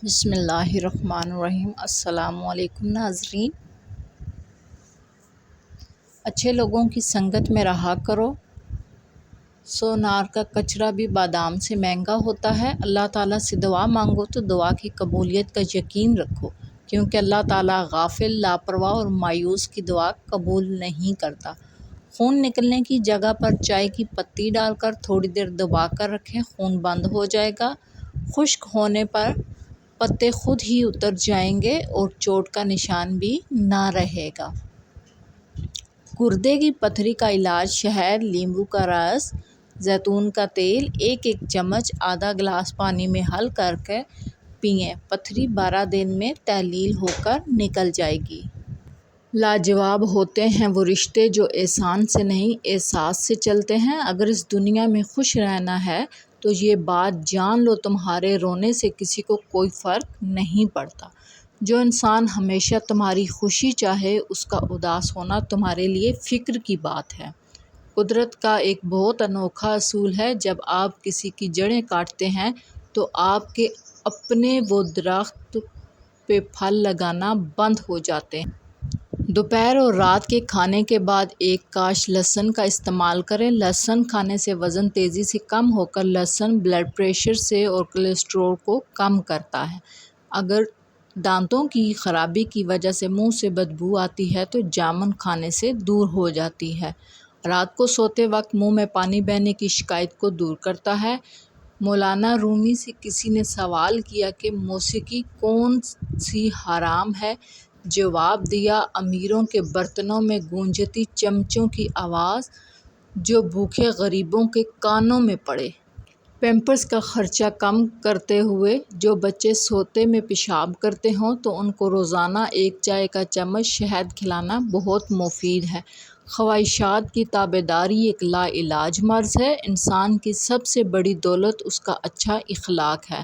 بسم اللہ الرحمن الرحیم۔ السلام علیکم ناظرین۔ اچھے لوگوں کی سنگت میں رہا کرو۔ سونار کا کچرا بھی بادام سے مہنگا ہوتا ہے۔ اللہ تعالیٰ سے دعا مانگو تو دعا کی قبولیت کا یقین رکھو، کیونکہ اللہ تعالیٰ غافل، لاپرواہ اور مایوس کی دعا قبول نہیں کرتا۔ خون نکلنے کی جگہ پر چائے کی پتی ڈال کر تھوڑی دیر دبا کر رکھیں، خون بند ہو جائے گا۔ خشک ہونے پر پتے خود ہی اتر جائیں گے اور چوٹ کا نشان بھی نہ رہے گا۔ گردے کی پتھری کا علاج: شہد، لیموں کا رس، زیتون کا تیل، ایک چمچ آدھا گلاس پانی میں حل کر کے پئیں۔ پتھری 12 دن میں تحلیل ہو کر نکل جائے گی۔ لاجواب ہوتے ہیں وہ رشتے جو احسان سے نہیں احساس سے چلتے ہیں۔ اگر اس دنیا میں خوش رہنا ہے تو یہ بات جان لو، تمہارے رونے سے کسی کو کوئی فرق نہیں پڑتا۔ جو انسان ہمیشہ تمہاری خوشی چاہے، اس کا اداس ہونا تمہارے لیے فکر کی بات ہے۔ قدرت کا ایک بہت انوکھا اصول ہے، جب آپ کسی کی جڑیں کاٹتے ہیں تو آپ کے اپنے وہ درخت پہ پھل لگانا بند ہو جاتے ہیں۔ دوپہر اور رات کے کھانے کے بعد ایک کاش لہسن کا استعمال کریں۔ لہسن کھانے سے وزن تیزی سے کم ہوکر لہسن بلڈ پریشر سے اور کولیسٹرول کو کم کرتا ہے۔ اگر دانتوں کی خرابی کی وجہ سے منہ سے بدبو آتی ہے تو جامن کھانے سے دور ہو جاتی ہے۔ رات کو سوتے وقت منہ میں پانی بہنے کی شکایت کو دور کرتا ہے۔ مولانا رومی سے کسی نے سوال کیا کہ موسیقی کون سی حرام ہے؟ جواب دیا، امیروں کے برتنوں میں گونجتی چمچوں کی آواز جو بھوکے غریبوں کے کانوں میں پڑے۔ پیمپرس کا خرچہ کم کرتے ہوئے جو بچے سوتے میں پیشاب کرتے ہوں تو ان کو روزانہ ایک چائے کا چمچ شہد کھلانا بہت مفید ہے۔ خواہشات کی تابعداری ایک لا علاج مرض ہے۔ انسان کی سب سے بڑی دولت اس کا اچھا اخلاق ہے۔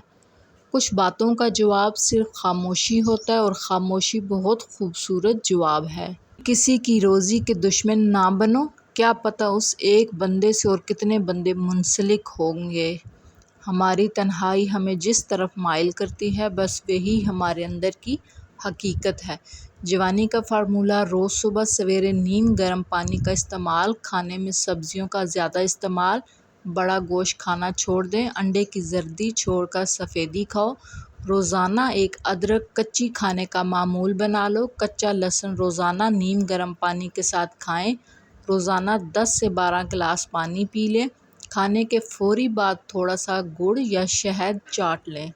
کچھ باتوں کا جواب صرف خاموشی ہوتا ہے اور خاموشی بہت خوبصورت جواب ہے۔ کسی کی روزی کے دشمن نہ بنو، کیا پتہ اس ایک بندے سے اور کتنے بندے منسلک ہوں گے۔ ہماری تنہائی ہمیں جس طرف مائل کرتی ہے، بس وہی ہمارے اندر کی حقیقت ہے۔ جوانی کا فارمولہ: روز صبح سویرے نیم گرم پانی کا استعمال، کھانے میں سبزیوں کا زیادہ استعمال، بڑا گوشت کھانا چھوڑ دیں، انڈے کی زردی چھوڑ کر سفیدی کھاؤ، روزانہ ایک ادرک کچی کھانے کا معمول بنا لو، کچا لہسن روزانہ نیم گرم پانی کے ساتھ کھائیں، روزانہ 10 سے 12 گلاس پانی پی لیں، کھانے کے فوری بعد تھوڑا سا گڑ یا شہد چاٹ لیں،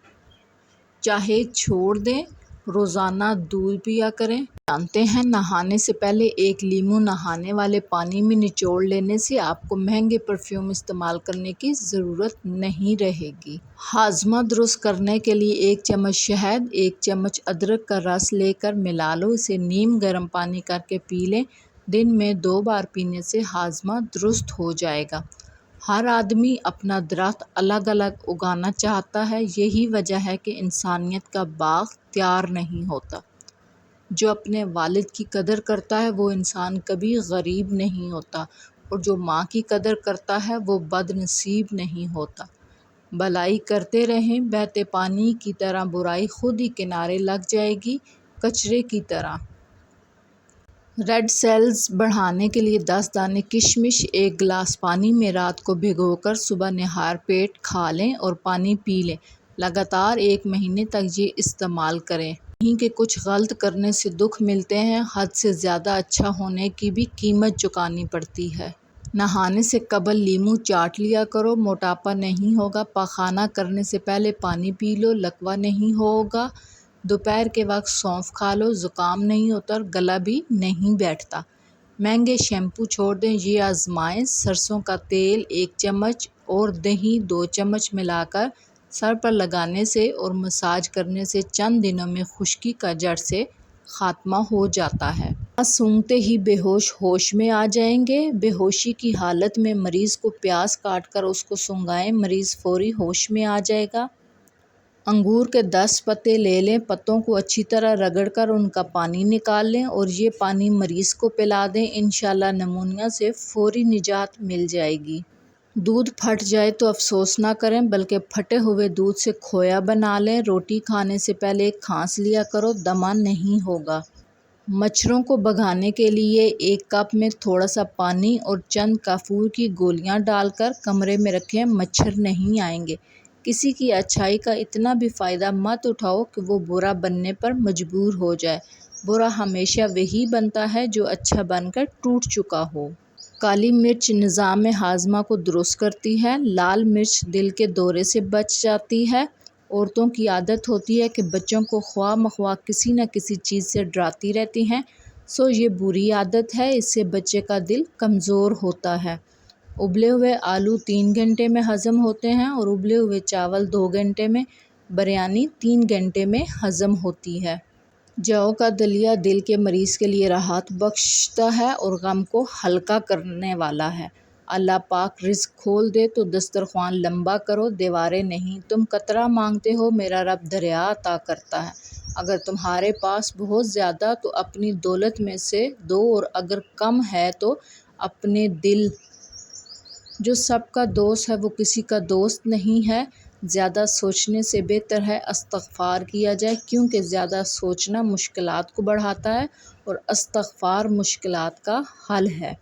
چاہے چھوڑ دیں، روزانہ دودھ پیا کریں۔ جانتے ہیں، نہانے سے پہلے ایک لیموں نہانے والے پانی میں نچوڑ لینے سے آپ کو مہنگے پرفیوم استعمال کرنے کی ضرورت نہیں رہے گی۔ ہاضمہ درست کرنے کے لیے ایک چمچ شہد، ایک چمچ ادرک کا رس لے کر ملا لو، اسے نیم گرم پانی کر کے پی لیں، دن میں 2 بار پینے سے ہاضمہ درست ہو جائے گا۔ ہر آدمی اپنا درخت الگ الگ اگانا چاہتا ہے، یہی وجہ ہے کہ انسانیت کا باغ تیار نہیں ہوتا۔ جو اپنے والد کی قدر کرتا ہے وہ انسان کبھی غریب نہیں ہوتا، اور جو ماں کی قدر کرتا ہے وہ بد نصیب نہیں ہوتا۔ بھلائی کرتے رہیں، بہتے پانی کی طرح برائی خود ہی کنارے لگ جائے گی، کچرے کی طرح۔ ریڈ سیلز بڑھانے کے لیے 10 دانے کشمش ایک گلاس پانی میں رات کو بھگو کر صبح نہار پیٹ کھا لیں اور پانی پی لیں۔ لگاتار 1 مہینے تک یہ استعمال کریں۔ نہیں کہ کچھ غلط کرنے سے دکھ ملتے ہیں، حد سے زیادہ اچھا ہونے کی بھی قیمت چکانی پڑتی ہے۔ نہانے سے قبل لیموں چاٹ لیا کرو، موٹاپا نہیں ہوگا۔ پاخانہ کرنے سے پہلے پانی پی لو، لکوہ نہیں ہوگا۔ دوپہر کے وقت سونف کھا لو، زکام نہیں ہوتا اور گلا بھی نہیں بیٹھتا۔ مہنگے شیمپو چھوڑ دیں، یہ آزمائیں۔ سرسوں کا تیل 1 چمچ اور دہی 2 چمچ ملا کر سر پر لگانے سے اور مساج کرنے سے چند دنوں میں خشکی کا جڑ سے خاتمہ ہو جاتا ہے۔ سانس سونگھتے ہی بے ہوش ہوش میں آ جائیں گے۔ بے ہوشی کی حالت میں مریض کو پیاز کاٹ کر اس کو سونگھائیں، مریض فوری ہوش میں آ جائے گا۔ انگور کے 10 پتے لے لیں، پتوں کو اچھی طرح رگڑ کر ان کا پانی نکال لیں اور یہ پانی مریض کو پلا دیں، انشاءاللہ نمونیا سے فوری نجات مل جائے گی۔ دودھ پھٹ جائے تو افسوس نہ کریں، بلکہ پھٹے ہوئے دودھ سے کھویا بنا لیں۔ روٹی کھانے سے پہلے ایک کھانس لیا کرو، دمہ نہیں ہوگا۔ مچھروں کو بھگانے کے لیے 1 کپ میں تھوڑا سا پانی اور چند کافور کی گولیاں ڈال کر کمرے میں رکھیں، مچھر نہیں آئیں گے۔ کسی کی اچھائی کا اتنا بھی فائدہ مت اٹھاؤ کہ وہ برا بننے پر مجبور ہو جائے۔ برا ہمیشہ وہی بنتا ہے جو اچھا بن کر ٹوٹ چکا ہو۔ کالی مرچ نظام ہاضمہ کو درست کرتی ہے۔ لال مرچ دل کے دورے سے بچ جاتی ہے۔ عورتوں کی عادت ہوتی ہے کہ بچوں کو خواہ مخواہ کسی نہ کسی چیز سے ڈراتی رہتی ہیں، یہ بری عادت ہے، اس سے بچے کا دل کمزور ہوتا ہے۔ ابلے ہوئے آلو 3 گھنٹے میں ہضم ہوتے ہیں اور ابلے ہوئے چاول 2 گھنٹے میں، بریانی 3 گھنٹے میں ہضم ہوتی ہے۔ جو کا دلیا دل کے مریض کے لیے راحت بخشتا ہے اور غم کو ہلکا کرنے والا ہے۔ اللہ پاک رزق کھول دے تو دسترخوان لمبا کرو، دیواریں نہیں۔ تم قطرہ مانگتے ہو، میرا رب دریا عطا کرتا ہے۔ اگر تمہارے پاس بہت زیادہ تو اپنی دولت میں سے دو، اور اگر کم ہے تو اپنے دل۔ جو سب کا دوست ہے وہ کسی کا دوست نہیں ہے۔ زیادہ سوچنے سے بہتر ہے استغفار کیا جائے، کیونکہ زیادہ سوچنا مشکلات کو بڑھاتا ہے اور استغفار مشکلات کا حل ہے۔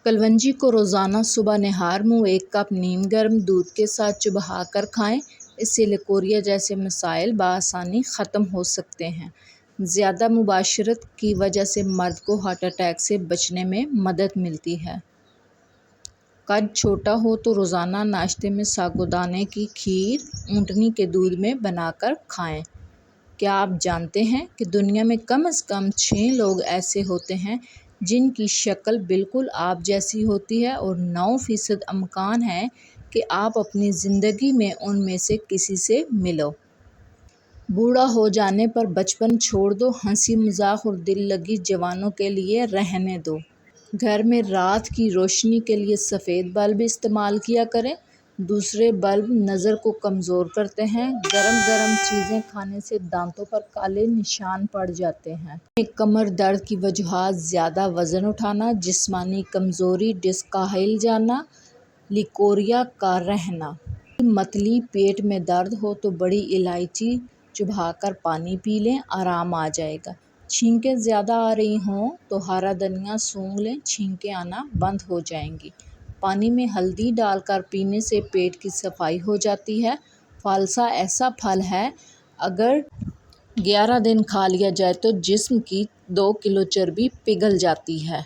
کلونجی کو روزانہ صبح نہار منہ 1 کپ نیم گرم دودھ کے ساتھ چبا کر کھائیں، اس سے لیکوریا جیسے مسائل بآسانی ختم ہو سکتے ہیں۔ زیادہ مباشرت کی وجہ سے مرد کو ہارٹ اٹیک سے بچنے میں مدد ملتی ہے۔ قد چھوٹا ہو تو روزانہ ناشتے میں ساگودانے کی کھیر اونٹنی کے دودھ میں بنا کر کھائیں۔ کیا آپ جانتے ہیں کہ دنیا میں کم از کم 6 لوگ ایسے ہوتے ہیں جن کی شکل بالکل آپ جیسی ہوتی ہے، اور 9% امکان ہے کہ آپ اپنی زندگی میں ان میں سے کسی سے ملو۔ بوڑھا ہو جانے پر بچپن چھوڑ دو، ہنسی مذاق اور دل لگی جوانوں کے لیے رہنے دو۔ گھر میں رات کی روشنی کے لیے سفید بلب استعمال کیا کریں، دوسرے بلب نظر کو کمزور کرتے ہیں۔ گرم گرم چیزیں کھانے سے دانتوں پر کالے نشان پڑ جاتے ہیں۔ کمر درد کی وجوہات: زیادہ وزن اٹھانا، جسمانی کمزوری، ڈسک کا ہل جانا، لیکوریا کا رہنا۔ متلی پیٹ میں درد ہو تو بڑی الائچی چبا کر پانی پی لیں، آرام آ جائے گا۔ چھینکیں زیادہ آ رہی ہوں تو ہرا دھنیا سونگھ لیں، چھینکیں آنا بند ہو جائیں گی۔ پانی میں ہلدی ڈال کر پینے سے پیٹ کی صفائی ہو جاتی ہے۔ فالسا ایسا پھل ہے، اگر 11 دن کھا لیا جائے تو جسم کی 2 کلو چربی پگھل جاتی ہے۔